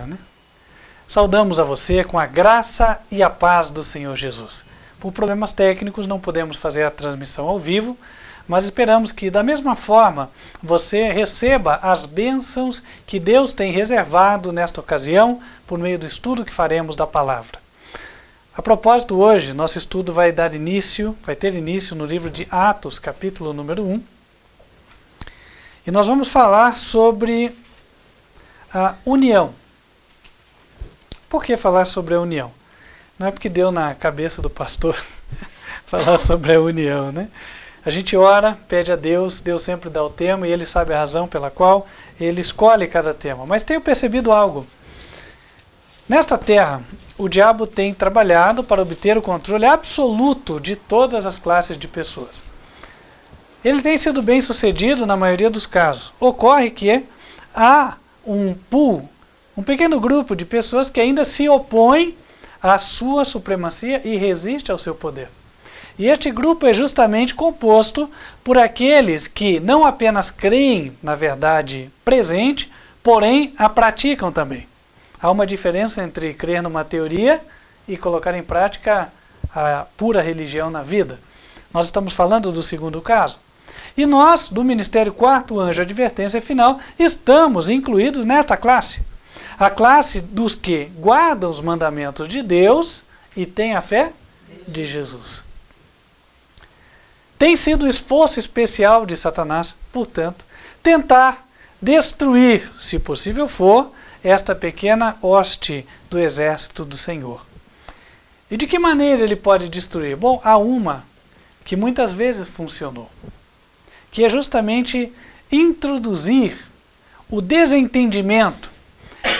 honra, né? Saudamos a você com a graça e a paz do Senhor Jesus. Por problemas técnicos não podemos fazer a transmissão ao vivo, mas esperamos que da mesma forma você receba as bênçãos que Deus tem reservado nesta ocasião por meio do estudo que faremos da palavra. A propósito, hoje nosso estudo vai ter início no livro de Atos, capítulo número 1. E nós vamos falar sobre a união. Por que falar sobre a união? Não é porque deu na cabeça do pastor falar sobre a união, né? A gente ora, pede a Deus, Deus sempre dá o tema e Ele sabe a razão pela qual Ele escolhe cada tema. Mas tenho percebido algo. Nesta terra, o diabo tem trabalhado para obter o controle absoluto de todas as classes de pessoas. Ele tem sido bem sucedido na maioria dos casos. Ocorre que há um pequeno grupo de pessoas que ainda se opõem à sua supremacia e resiste ao seu poder. E este grupo é justamente composto por aqueles que não apenas creem na verdade presente, porém a praticam também. Há uma diferença entre crer numa teoria e colocar em prática a pura religião na vida. Nós estamos falando do segundo caso. E nós, do Ministério Quarto Anjo Advertência Final, estamos incluídos nesta classe. A classe dos que guardam os mandamentos de Deus e têm a fé de Jesus. Tem sido o esforço especial de Satanás, portanto, tentar destruir, se possível for, esta pequena hoste do exército do Senhor. E de que maneira ele pode destruir? Bom, há uma que muitas vezes funcionou, que é justamente introduzir o desentendimento,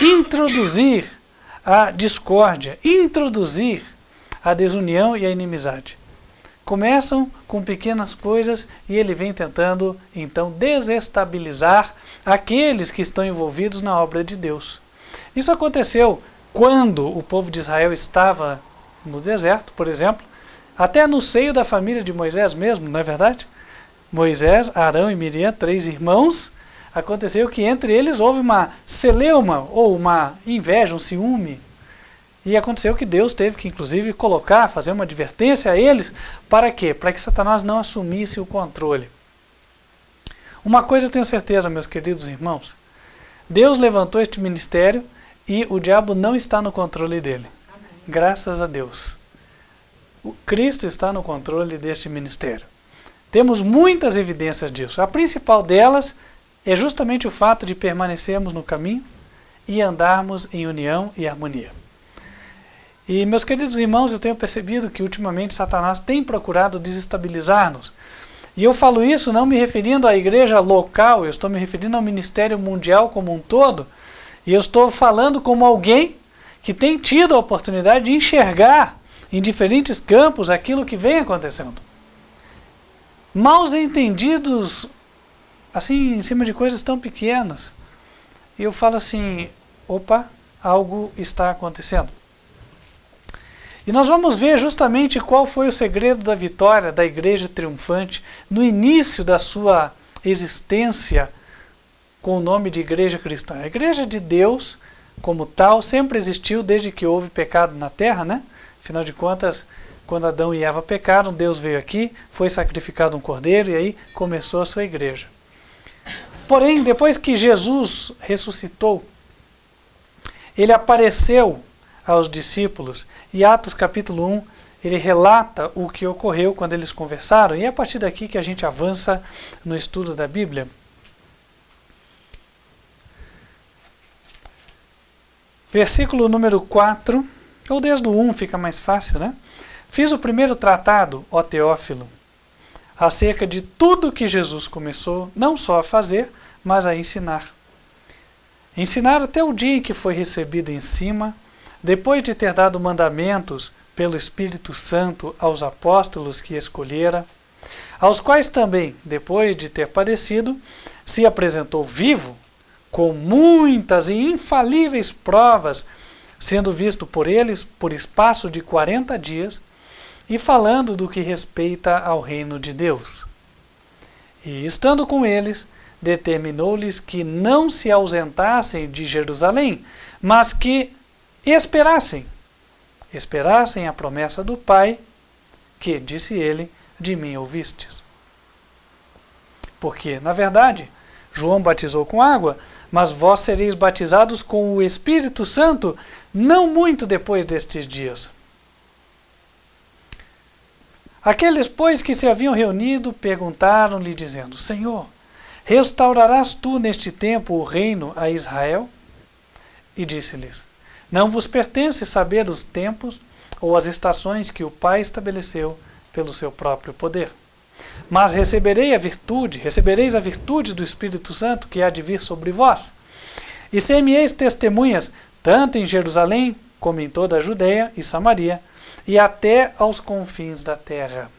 introduzir a discórdia, introduzir a desunião e a inimizade. Começam com pequenas coisas e ele vem tentando, então, desestabilizar aqueles que estão envolvidos na obra de Deus. Isso aconteceu quando o povo de Israel estava no deserto, por exemplo, até no seio da família de Moisés mesmo, não é verdade? Moisés, Arão e Miriam, 3 irmãos, aconteceu que entre eles houve uma celeuma, ou uma inveja, um ciúme. E aconteceu que Deus teve que, inclusive, fazer uma advertência a eles. Para quê? Para que Satanás não assumisse o controle. Uma coisa eu tenho certeza, meus queridos irmãos. Deus levantou este ministério e o diabo não está no controle dele. Amém. Graças a Deus. O Cristo está no controle deste ministério. Temos muitas evidências disso. A principal delas é justamente o fato de permanecermos no caminho e andarmos em união e harmonia. E, meus queridos irmãos, eu tenho percebido que ultimamente Satanás tem procurado desestabilizar-nos. E eu falo isso não me referindo à igreja local, eu estou me referindo ao ministério mundial como um todo. E eu estou falando como alguém que tem tido a oportunidade de enxergar em diferentes campos aquilo que vem acontecendo. Maus entendidos, assim, em cima de coisas tão pequenas. E eu falo assim, opa, algo está acontecendo. E nós vamos ver justamente qual foi o segredo da vitória da igreja triunfante no início da sua existência com o nome de igreja cristã. A igreja de Deus, como tal, sempre existiu desde que houve pecado na terra, né? Afinal de contas, quando Adão e Eva pecaram, Deus veio aqui, foi sacrificado um cordeiro e aí começou a sua igreja. Porém, depois que Jesus ressuscitou, ele apareceu aos discípulos, e Atos capítulo 1, ele relata o que ocorreu quando eles conversaram, e é a partir daqui que a gente avança no estudo da Bíblia. Versículo número 4, ou desde o 1 fica mais fácil, né? Fiz o primeiro tratado, ó Teófilo, acerca de tudo que Jesus começou, não só a fazer, mas a ensinar. Ensinar até o dia em que foi recebido em cima, depois de ter dado mandamentos pelo Espírito Santo aos apóstolos que escolhera, aos quais também, depois de ter padecido, se apresentou vivo, com muitas e infalíveis provas, sendo visto por eles por espaço de 40 dias, e falando do que respeita ao reino de Deus. E estando com eles, determinou-lhes que não se ausentassem de Jerusalém, mas que esperassem a promessa do Pai, que, disse ele, de mim ouvistes. Porque, na verdade, João batizou com água, mas vós sereis batizados com o Espírito Santo não muito depois destes dias. Aqueles, pois, que se haviam reunido, perguntaram-lhe, dizendo, Senhor, restaurarás tu neste tempo o reino a Israel? E disse-lhes, não vos pertence saber os tempos ou as estações que o Pai estabeleceu pelo seu próprio poder. Mas recebereis a virtude do Espírito Santo que há de vir sobre vós. E ser-me-eis testemunhas, tanto em Jerusalém, como em toda a Judeia e Samaria, e até aos confins da terra.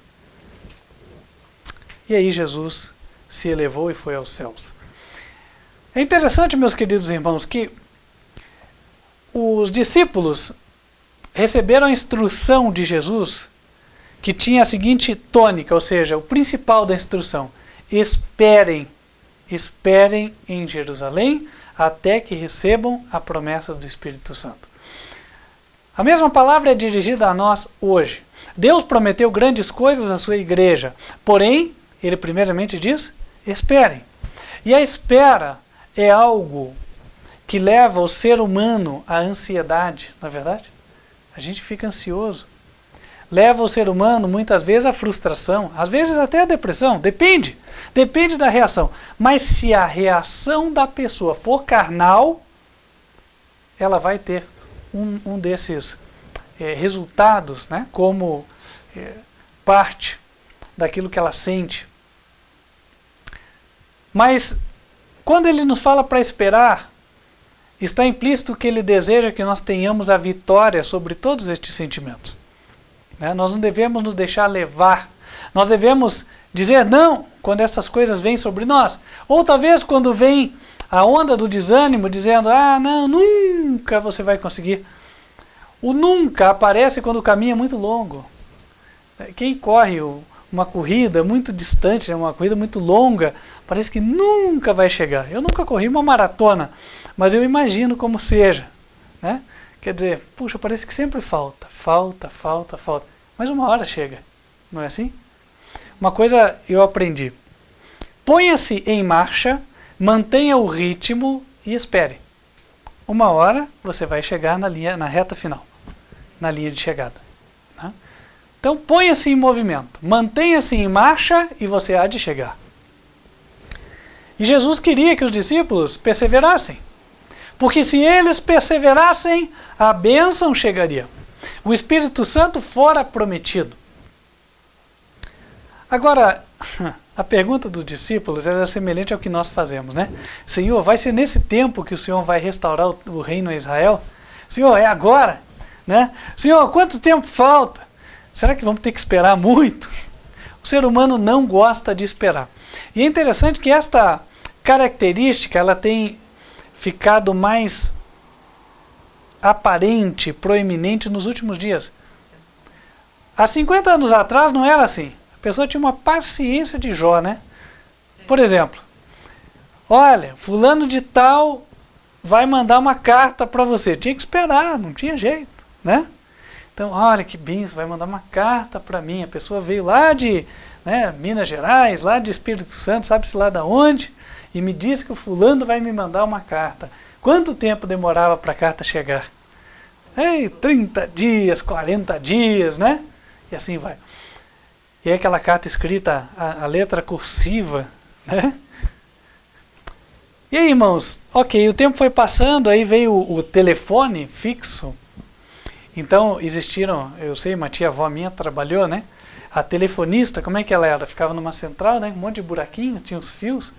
E aí Jesus se elevou e foi aos céus. É interessante, meus queridos irmãos, que os discípulos receberam a instrução de Jesus, que tinha a seguinte tônica, ou seja, o principal da instrução: esperem em Jerusalém até que recebam a promessa do Espírito Santo. A mesma palavra é dirigida a nós hoje. Deus prometeu grandes coisas à sua igreja, porém, ele primeiramente diz, esperem. E a espera é algo que leva o ser humano à ansiedade, não é verdade? A gente fica ansioso. Leva o ser humano, muitas vezes, à frustração, às vezes até à depressão, depende da reação. Mas se a reação da pessoa for carnal, ela vai ter um desses resultados, né, como parte daquilo que ela sente. Mas, quando ele nos fala para esperar, está implícito que ele deseja que nós tenhamos a vitória sobre todos estes sentimentos. Nós não devemos nos deixar levar. Nós devemos dizer não quando essas coisas vêm sobre nós. Ou talvez quando vem a onda do desânimo, dizendo, não, nunca você vai conseguir. O nunca aparece quando o caminho é muito longo. Quem corre uma corrida muito distante, uma corrida muito longa, parece que nunca vai chegar. Eu nunca corri uma maratona, mas eu imagino como seja. Né? Quer dizer, puxa, parece que sempre falta. Mas uma hora chega, não é assim? Uma coisa eu aprendi. Ponha-se em marcha, mantenha o ritmo e espere. Uma hora você vai chegar na reta final, na linha de chegada. Né? Então ponha-se em movimento, mantenha-se em marcha e você há de chegar. E Jesus queria que os discípulos perseverassem. Porque se eles perseverassem, a bênção chegaria. O Espírito Santo fora prometido. Agora, a pergunta dos discípulos é semelhante ao que nós fazemos, né? Senhor, vai ser nesse tempo que o Senhor vai restaurar o reino a Israel? Senhor, é agora? Né? Senhor, quanto tempo falta? Será que vamos ter que esperar muito? O ser humano não gosta de esperar. E é interessante que esta característica ela tem ficado mais aparente, proeminente nos últimos dias. Há 50 anos atrás não era assim. A pessoa tinha uma paciência de Jó, né? Por exemplo, olha, fulano de tal vai mandar uma carta para você. Tinha que esperar, não tinha jeito, né? Então, olha que benção, vai mandar uma carta para mim. A pessoa veio lá de Minas Gerais, lá de Espírito Santo, sabe-se lá de onde, e me disse que o fulano vai me mandar uma carta. Quanto tempo demorava para a carta chegar? 30 dias, 40 dias, né? E assim vai. E aí aquela carta escrita, a letra cursiva, né? E aí, irmãos, ok, o tempo foi passando, aí veio o telefone fixo. Então existiram, eu sei, uma tia-avó minha trabalhou, né? A telefonista, como é que ela era? Ficava numa central, né? Um monte de buraquinho, tinha os fios.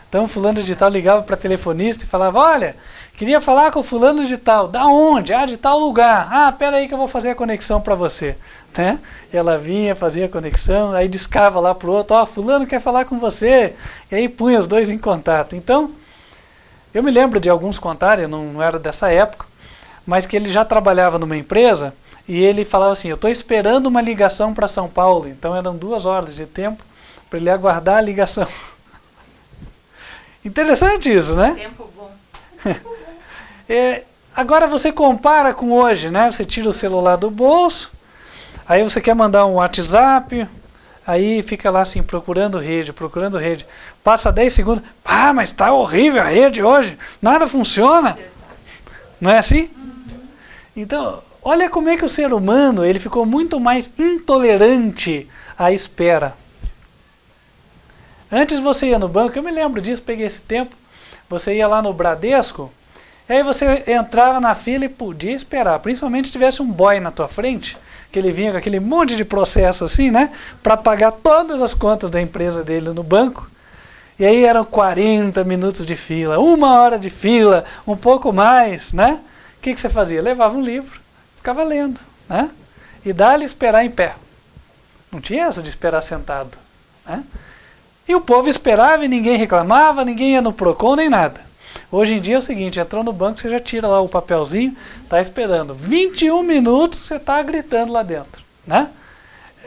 Então fulano de tal ligava para a telefonista e falava, olha, queria falar com o fulano de tal. Da onde? De tal lugar. Pera aí que eu vou fazer a conexão para você. Né? E ela vinha, fazia a conexão, aí discava lá para o outro, fulano quer falar com você. E aí punha os dois em contato. Então, eu me lembro de alguns contarem, não era dessa época, mas que ele já trabalhava numa empresa e ele falava assim, eu estou esperando uma ligação para São Paulo. Então eram 2 horas de tempo para ele aguardar a ligação. Interessante isso, né? Tempo bom. Agora você compara com hoje, né? Você tira o celular do bolso, aí você quer mandar um WhatsApp, aí fica lá assim, procurando rede. Passa 10 segundos, mas tá horrível a rede hoje, nada funciona. Não é assim? Então, olha como é que o ser humano, ele ficou muito mais intolerante à espera. Antes você ia no banco, eu me lembro disso, peguei esse tempo, você ia lá no Bradesco, aí você entrava na fila e podia esperar, principalmente se tivesse um boy na tua frente, que ele vinha com aquele monte de processo assim, né, para pagar todas as contas da empresa dele no banco. E aí eram 40 minutos de fila, 1 hora de fila, um pouco mais, né? O que você fazia? Levava um livro, ficava lendo, né? E dá-lhe esperar em pé. Não tinha essa de esperar sentado, né? E o povo esperava e ninguém reclamava, ninguém ia no Procon nem nada. Hoje em dia é o seguinte, entrou no banco, você já tira lá o papelzinho, está esperando. 21 minutos você está gritando lá dentro, né?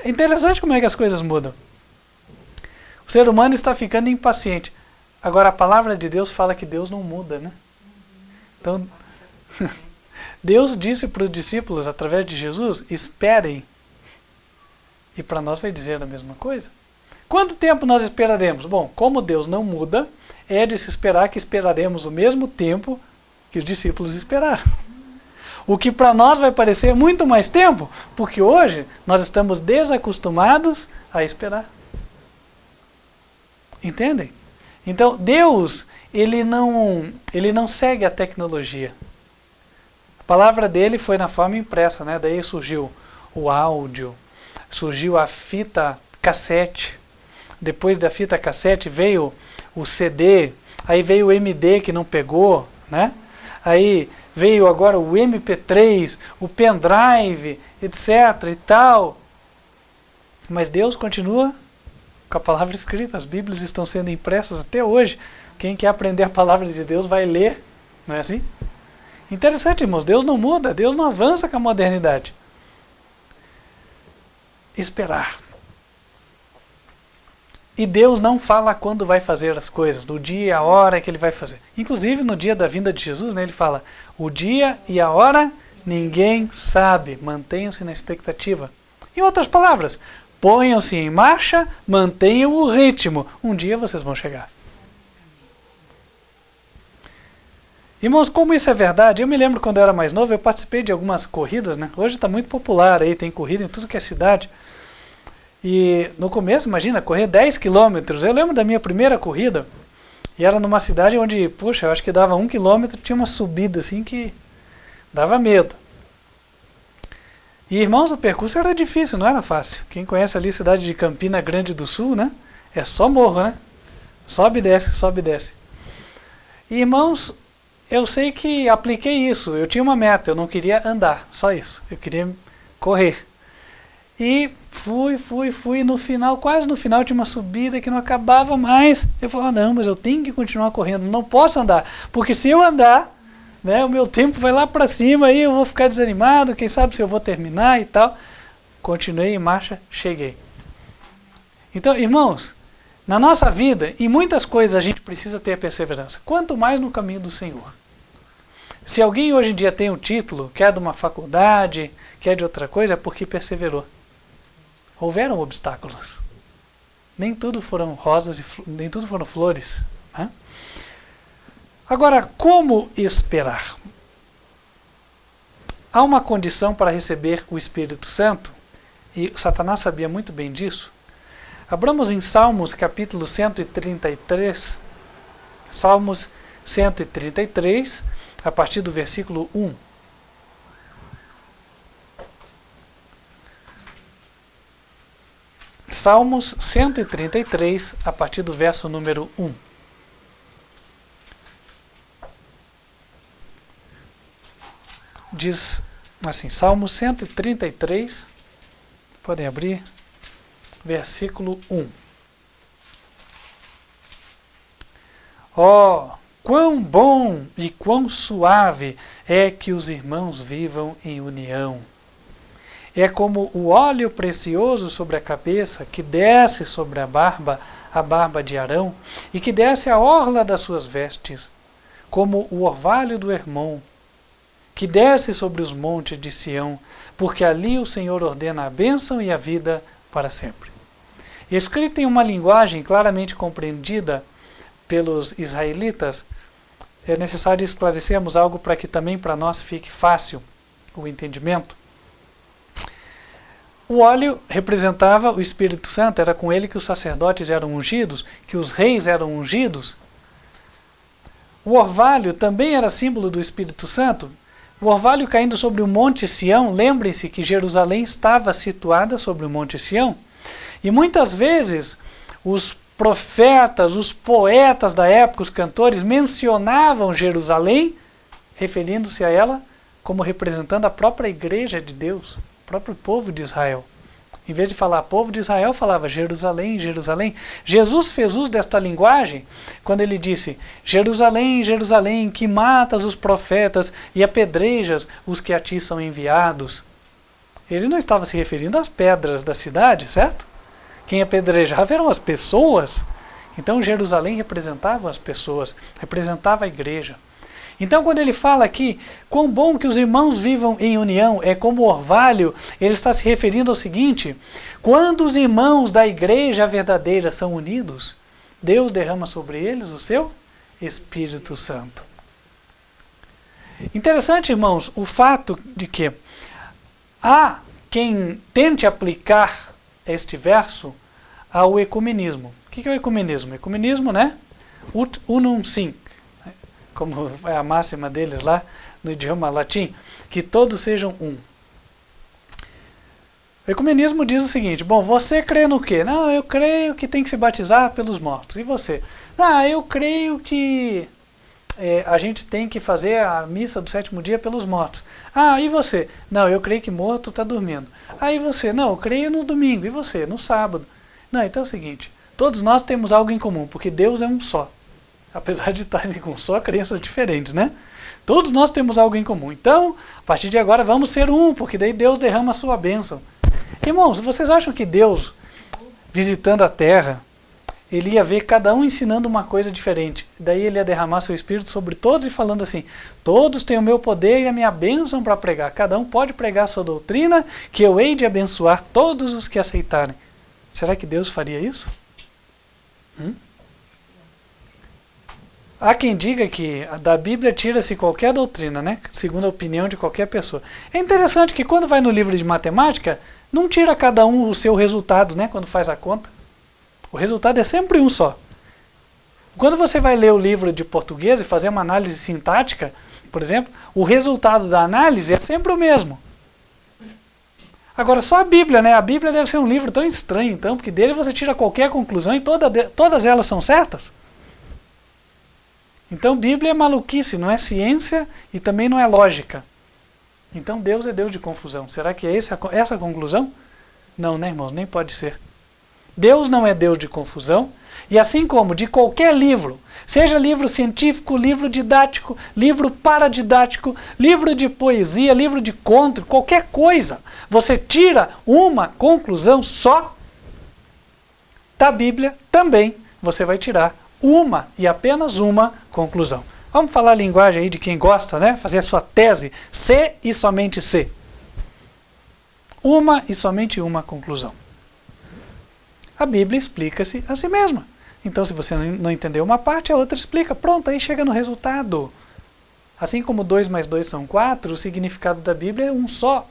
É interessante como é que as coisas mudam. O ser humano está ficando impaciente. Agora a palavra de Deus fala que Deus não muda, né? Então, Deus disse para os discípulos, através de Jesus, esperem. E para nós vai dizer a mesma coisa. Quanto tempo nós esperaremos? Bom, como Deus não muda, é de se esperar que esperaremos o mesmo tempo que os discípulos esperaram. O que para nós vai parecer muito mais tempo, porque hoje nós estamos desacostumados a esperar. Entendem? Então, Deus, ele não segue a tecnologia. A palavra dele foi na forma impressa, né? Daí surgiu o áudio, surgiu a fita cassete. Depois da fita cassete veio o CD, aí veio o MD que não pegou, né? Aí veio agora o MP3, o pendrive, etc. e tal. Mas Deus continua com a palavra escrita, as Bíblias estão sendo impressas até hoje. Quem quer aprender a palavra de Deus vai ler, não é assim? Interessante, irmãos, Deus não muda, Deus não avança com a modernidade. Esperar. E Deus não fala quando vai fazer as coisas, no dia e a hora que ele vai fazer. Inclusive no dia da vinda de Jesus, né, ele fala, o dia e a hora ninguém sabe, mantenham-se na expectativa. Em outras palavras, ponham-se em marcha, mantenham o ritmo. Um dia vocês vão chegar. Irmãos, como isso é verdade, eu me lembro quando eu era mais novo, eu participei de algumas corridas, né? Hoje está muito popular aí, tem corrida em tudo que é cidade. E no começo, imagina, correr 10 quilômetros. Eu lembro da minha primeira corrida, e era numa cidade onde, puxa, eu acho que dava 1 quilômetro, tinha uma subida assim que dava medo. E, irmãos, o percurso era difícil, não era fácil. Quem conhece ali a cidade de Campina Grande do Sul, né? É só morro, né? Sobe e desce, sobe e desce. E, irmãos, eu sei que apliquei isso. Eu tinha uma meta, eu não queria andar, só isso. Eu queria correr. E fui, no final, quase no final, tinha uma subida que não acabava mais. Eu falei, não, mas eu tenho que continuar correndo, não posso andar. Porque se eu andar, né, o meu tempo vai lá para cima, aí eu vou ficar desanimado, quem sabe se eu vou terminar e tal. Continuei em marcha, cheguei. Então, irmãos, na nossa vida, em muitas coisas a gente precisa ter perseverança. Quanto mais no caminho do Senhor. Se alguém hoje em dia tem um título, quer de uma faculdade, quer de outra coisa, é porque perseverou. Houveram obstáculos. Nem tudo foram rosas, nem tudo foram flores. Né? Agora, como esperar? Há uma condição para receber o Espírito Santo, e Satanás sabia muito bem disso. Abramos em Salmos capítulo 133, Salmos 133, a partir do versículo 1. Salmos 133, a partir do verso número 1. Diz assim, Salmos 133, podem abrir, versículo 1. Ó, quão bom e quão suave é que os irmãos vivam em união. é como o óleo precioso sobre a cabeça, que desce sobre a barba de Arão, e que desce a orla das suas vestes, como o orvalho do Hermon, que desce sobre os montes de Sião, porque ali o Senhor ordena a bênção e a vida para sempre. E escrito em uma linguagem claramente compreendida pelos israelitas, é necessário esclarecermos algo para que também para nós fique fácil o entendimento. O óleo representava o Espírito Santo, era com ele que os sacerdotes eram ungidos, que os reis eram ungidos. O orvalho também era símbolo do Espírito Santo. O orvalho caindo sobre o Monte Sião, lembrem-se que Jerusalém estava situada sobre o Monte Sião. E muitas vezes os profetas, os poetas da época, os cantores, mencionavam Jerusalém, referindo-se a ela como representando a própria igreja de Deus, o próprio povo de Israel. Em vez de falar povo de Israel, falava Jerusalém, Jerusalém. Jesus fez uso desta linguagem quando ele disse: Jerusalém, Jerusalém, que matas os profetas e apedrejas os que a ti são enviados. Ele não estava se referindo às pedras da cidade, certo? Quem apedrejava eram as pessoas. Então Jerusalém representava as pessoas, representava a igreja. Então quando ele fala aqui, quão bom que os irmãos vivam em união, é como orvalho, ele está se referindo ao seguinte: quando os irmãos da igreja verdadeira são unidos, Deus derrama sobre eles o seu Espírito Santo. Interessante, irmãos, o fato de que há quem tente aplicar este verso ao ecumenismo. O que é o ecumenismo? Ecumenismo, né? Ut unum sic, como é a máxima deles lá no idioma latim, que todos sejam um. O ecumenismo diz o seguinte: bom, você crê no quê? Não, eu creio que tem que se batizar pelos mortos. E você? Ah, eu creio que a gente tem que fazer a missa do sétimo dia pelos mortos. Ah, e você? Não, eu creio que morto está dormindo. Ah, e você? Não, eu creio no domingo. E você? No sábado. Não, então é o seguinte, todos nós temos algo em comum, porque Deus é um só. Apesar de estarem com só crenças diferentes, né? Todos nós temos algo em comum. Então, a partir de agora, vamos ser um, porque daí Deus derrama a sua bênção. Irmãos, vocês acham que Deus, visitando a terra, ele ia ver cada um ensinando uma coisa diferente? Daí ele ia derramar seu Espírito sobre todos e falando assim: todos têm o meu poder e a minha bênção para pregar. Cada um pode pregar a sua doutrina, que eu hei de abençoar todos os que aceitarem. Será que Deus faria isso? Há quem diga que da Bíblia tira-se qualquer doutrina, né? Segundo a opinião de qualquer pessoa. É interessante que quando vai no livro de matemática, não tira cada um o seu resultado, né? Quando faz a conta. O resultado é sempre um só. Quando você vai ler o livro de português e fazer uma análise sintática, por exemplo, o resultado da análise é sempre o mesmo. Agora, só a Bíblia, né? A Bíblia deve ser um livro tão estranho, então, porque dele você tira qualquer conclusão e todas elas são certas. Então, Bíblia é maluquice, não é ciência e também não é lógica. Então, Deus é Deus de confusão. Será que é essa a conclusão? Não, né, irmãos? Nem pode ser. Deus não é Deus de confusão, e assim como de qualquer livro, seja livro científico, livro didático, livro paradidático, livro de poesia, livro de conto, qualquer coisa, você tira uma conclusão só, da Bíblia também você vai tirar uma e apenas uma conclusão. Vamos falar a linguagem aí de quem gosta, né? Fazer a sua tese, C e somente C. Uma e somente uma conclusão. A Bíblia explica-se a si mesma. Então, se você não entendeu uma parte, a outra explica. Pronto, aí chega no resultado. Assim como 2 mais 2 são 4, o significado da Bíblia é um só.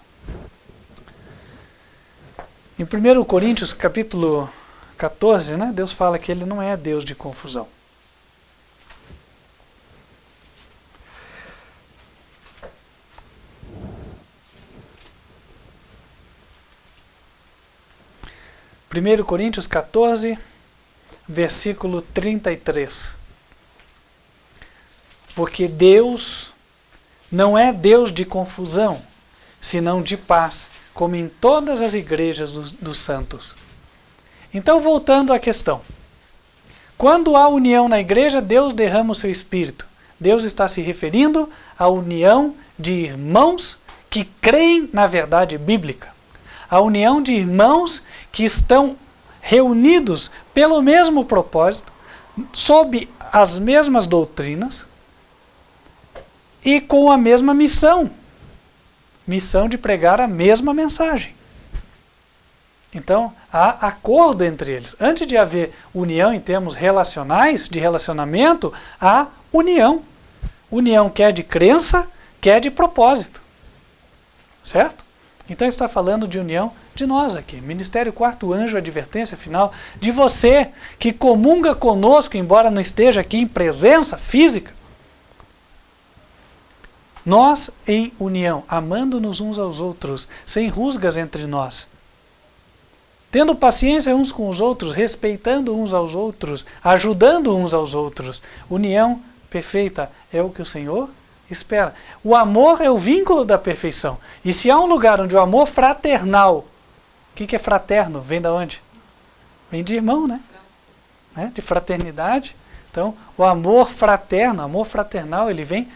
Em 1 Coríntios, capítulo 14, né, Deus fala que ele não é Deus de confusão. Primeiro Coríntios 14, versículo 33. Porque Deus não é Deus de confusão, senão de paz, como em todas as igrejas dos santos. Então, voltando à questão. Quando há união na igreja, Deus derrama o seu Espírito. Deus está se referindo à união de irmãos que creem na verdade bíblica. a união de irmãos que estão reunidos pelo mesmo propósito, sob as mesmas doutrinas e com a mesma missão de pregar a mesma mensagem. Então, há acordo entre eles. Antes de haver união em termos relacionais, de relacionamento, há união. União quer de crença, quer de propósito. Certo? Então está falando de união de nós aqui. Ministério Quarto Anjo, advertência final, de você que comunga conosco, embora não esteja aqui em presença física. Nós em união, amando-nos uns aos outros, sem rusgas entre nós. Tendo paciência uns com os outros, respeitando uns aos outros, ajudando uns aos outros. União perfeita é o que o Senhor espera. O amor é o vínculo da perfeição. E se há um lugar onde o amor fraternal, o que é fraterno? Vem de onde? Vem de irmão, né? De fraternidade. Então, o amor fraterno, amor fraternal, ele vem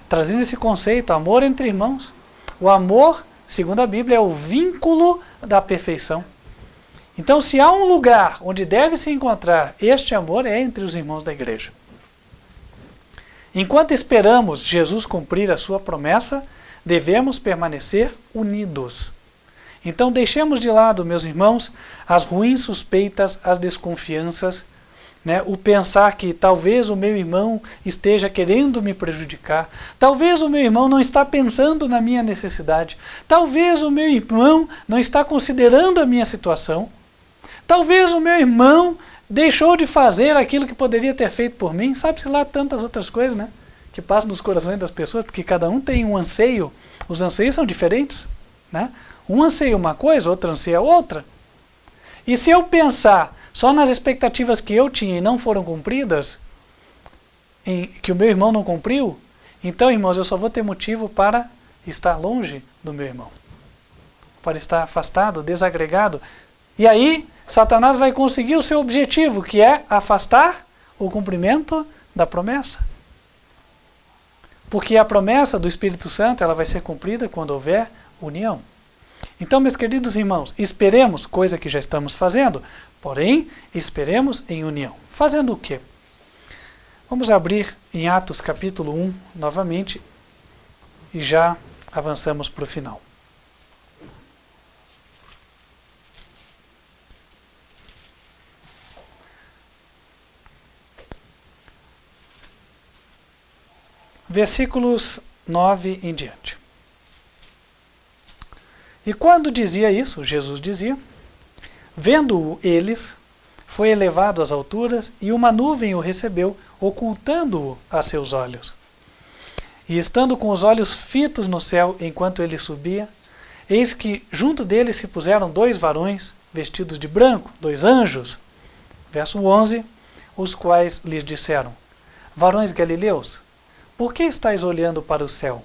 trazendo esse conceito, amor entre irmãos. O amor, segundo a Bíblia, é o vínculo da perfeição. Então, se há um lugar onde deve se encontrar este amor, é entre os irmãos da igreja. Enquanto esperamos Jesus cumprir a sua promessa, devemos permanecer unidos. Então, deixemos de lado, meus irmãos, as ruins suspeitas, as desconfianças, o pensar que talvez o meu irmão esteja querendo me prejudicar, talvez o meu irmão não está pensando na minha necessidade, talvez o meu irmão não está considerando a minha situação, talvez o meu irmão deixou de fazer aquilo que poderia ter feito por mim, sabe-se lá tantas outras coisas, que passam nos corações das pessoas, porque cada um tem um anseio, os anseios são diferentes, um anseia uma coisa, outro anseia outra. E se eu pensar só nas expectativas que eu tinha e não foram cumpridas, que o meu irmão não cumpriu, então, irmãos, eu só vou ter motivo para estar longe do meu irmão, para estar afastado, desagregado. E aí, Satanás vai conseguir o seu objetivo, que é afastar o cumprimento da promessa. Porque a promessa do Espírito Santo, ela vai ser cumprida quando houver união. Então, meus queridos irmãos, esperemos, coisa que já estamos fazendo, porém, esperemos em união. Fazendo o quê? Vamos abrir em Atos capítulo 1 novamente e já avançamos para o final. Versículos 9 em diante. E quando dizia isso, Jesus dizia, vendo-o eles, foi elevado às alturas e uma nuvem o recebeu, ocultando-o a seus olhos. E estando com os olhos fitos no céu enquanto ele subia, eis que junto dele se puseram 2 varões vestidos de branco, 2 anjos. Verso 11, os quais lhes disseram, varões galileus, por que estáis olhando para o céu?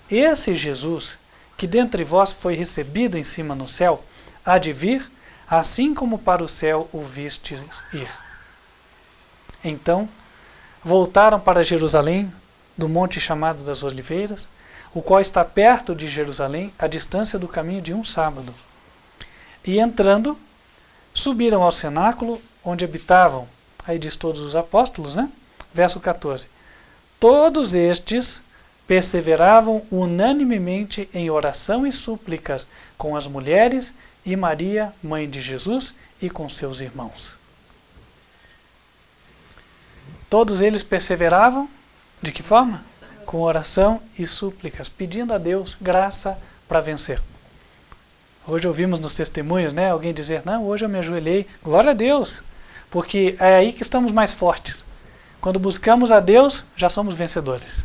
Esse Jesus, que dentre vós foi recebido em cima no céu, há de vir, assim como para o céu o vistes ir. Então, voltaram para Jerusalém, do monte chamado das Oliveiras, o qual está perto de Jerusalém, à distância do caminho de um sábado. E entrando, subiram ao cenáculo, onde habitavam, aí diz todos os apóstolos, Verso 14. Todos estes perseveravam unanimemente em oração e súplicas com as mulheres e Maria, mãe de Jesus, e com seus irmãos. Todos eles perseveravam, de que forma? Com oração e súplicas, pedindo a Deus graça para vencer. Hoje ouvimos nos testemunhos, alguém dizer, não, hoje eu me ajoelhei, glória a Deus, porque é aí que estamos mais fortes. Quando buscamos a Deus, já somos vencedores.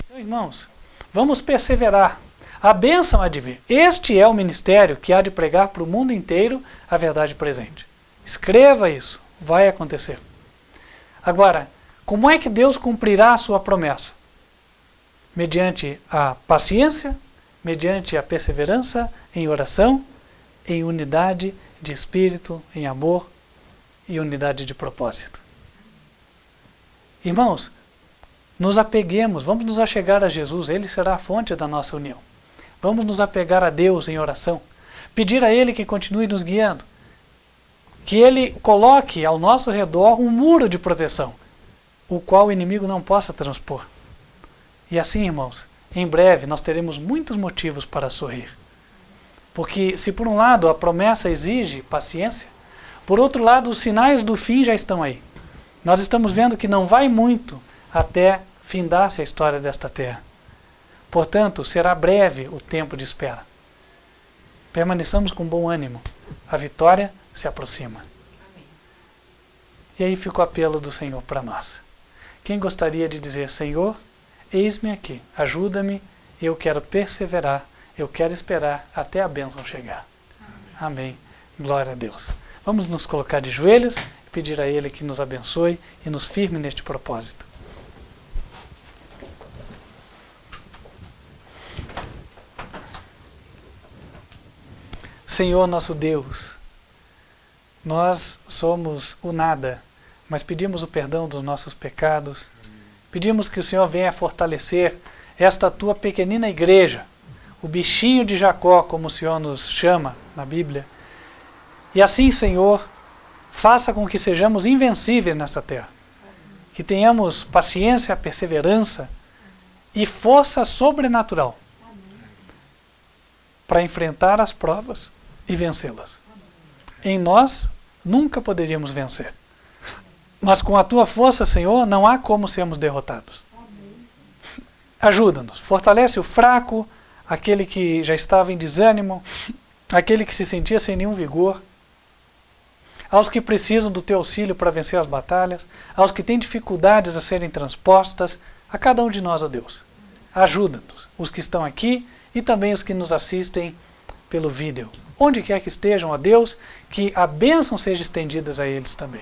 Então, irmãos, vamos perseverar. A bênção há de vir. Este é o ministério que há de pregar para o mundo inteiro a verdade presente. Escreva isso, vai acontecer. Agora, como é que Deus cumprirá a sua promessa? Mediante a paciência, mediante a perseverança, em oração, em unidade de espírito, em amor e unidade de propósito. Irmãos, nos apeguemos, vamos nos achegar a Jesus, Ele será a fonte da nossa união. Vamos nos apegar a Deus em oração. Pedir a Ele que continue nos guiando. Que Ele coloque ao nosso redor um muro de proteção, o qual o inimigo não possa transpor. E assim, irmãos, em breve nós teremos muitos motivos para sorrir. Porque se por um lado a promessa exige paciência, por outro lado os sinais do fim já estão aí. Nós estamos vendo que não vai muito até findar-se a história desta terra. Portanto, será breve o tempo de espera. Permaneçamos com bom ânimo. A vitória se aproxima. E aí fica o apelo do Senhor para nós. Quem gostaria de dizer: Senhor, eis-me aqui, ajuda-me, eu quero perseverar, eu quero esperar até a bênção chegar. Amém. Glória a Deus. Vamos nos colocar de joelhos e pedir a Ele que nos abençoe e nos firme neste propósito. Senhor nosso Deus, nós somos o nada, mas pedimos o perdão dos nossos pecados. Pedimos que o Senhor venha fortalecer esta tua pequenina igreja, o bichinho de Jacó, como o Senhor nos chama na Bíblia. E assim, Senhor, faça com que sejamos invencíveis nesta terra. Que tenhamos paciência, perseverança e força sobrenatural para enfrentar as provas e vencê-las. Em nós, nunca poderíamos vencer. Mas com a tua força, Senhor, não há como sermos derrotados. Ajuda-nos, fortalece o fraco, aquele que já estava em desânimo, aquele que se sentia sem nenhum vigor, aos que precisam do teu auxílio para vencer as batalhas, aos que têm dificuldades a serem transpostas, a cada um de nós, ó Deus. Ajuda-nos, os que estão aqui e também os que nos assistem pelo vídeo. Onde quer que estejam, ó Deus, que a bênção seja estendida a eles também.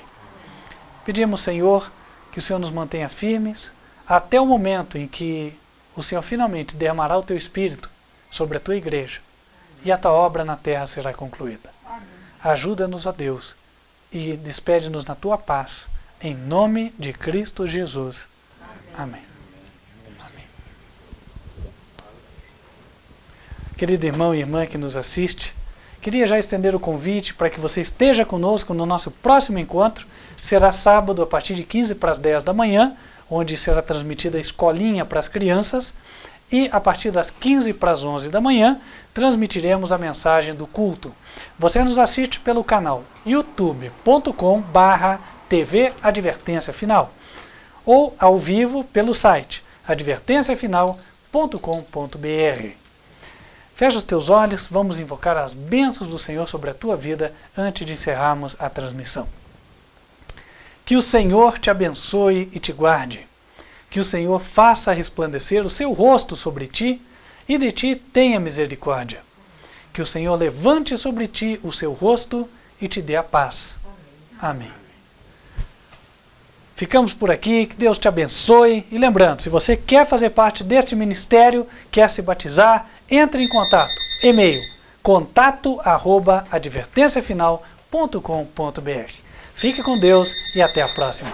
Pedimos, Senhor, que o Senhor nos mantenha firmes até o momento em que o Senhor finalmente derramará o teu Espírito sobre a tua igreja e a tua obra na terra será concluída. Ajuda-nos, ó Deus, e despede-nos na tua paz, em nome de Cristo Jesus. Amém. Amém. Querido irmão e irmã que nos assiste, queria já estender o convite para que você esteja conosco no nosso próximo encontro. Será sábado a partir de 15 para as 10 da manhã, onde será transmitida a escolinha para as crianças, e a partir das 15 para as 11 da manhã, transmitiremos a mensagem do culto. Você nos assiste pelo canal youtube.com/TV Advertência Final, ou ao vivo pelo site advertenciafinal.com.br. Fecha os teus olhos, vamos invocar as bênçãos do Senhor sobre a tua vida antes de encerrarmos a transmissão. Que o Senhor te abençoe e te guarde. Que o Senhor faça resplandecer o seu rosto sobre ti e de ti tenha misericórdia. Que o Senhor levante sobre ti o seu rosto e te dê a paz. Amém. Ficamos por aqui, que Deus te abençoe. E lembrando, se você quer fazer parte deste ministério, quer se batizar, entre em contato. E-mail contato@advertenciafinal.com.br. Fique com Deus e até a próxima.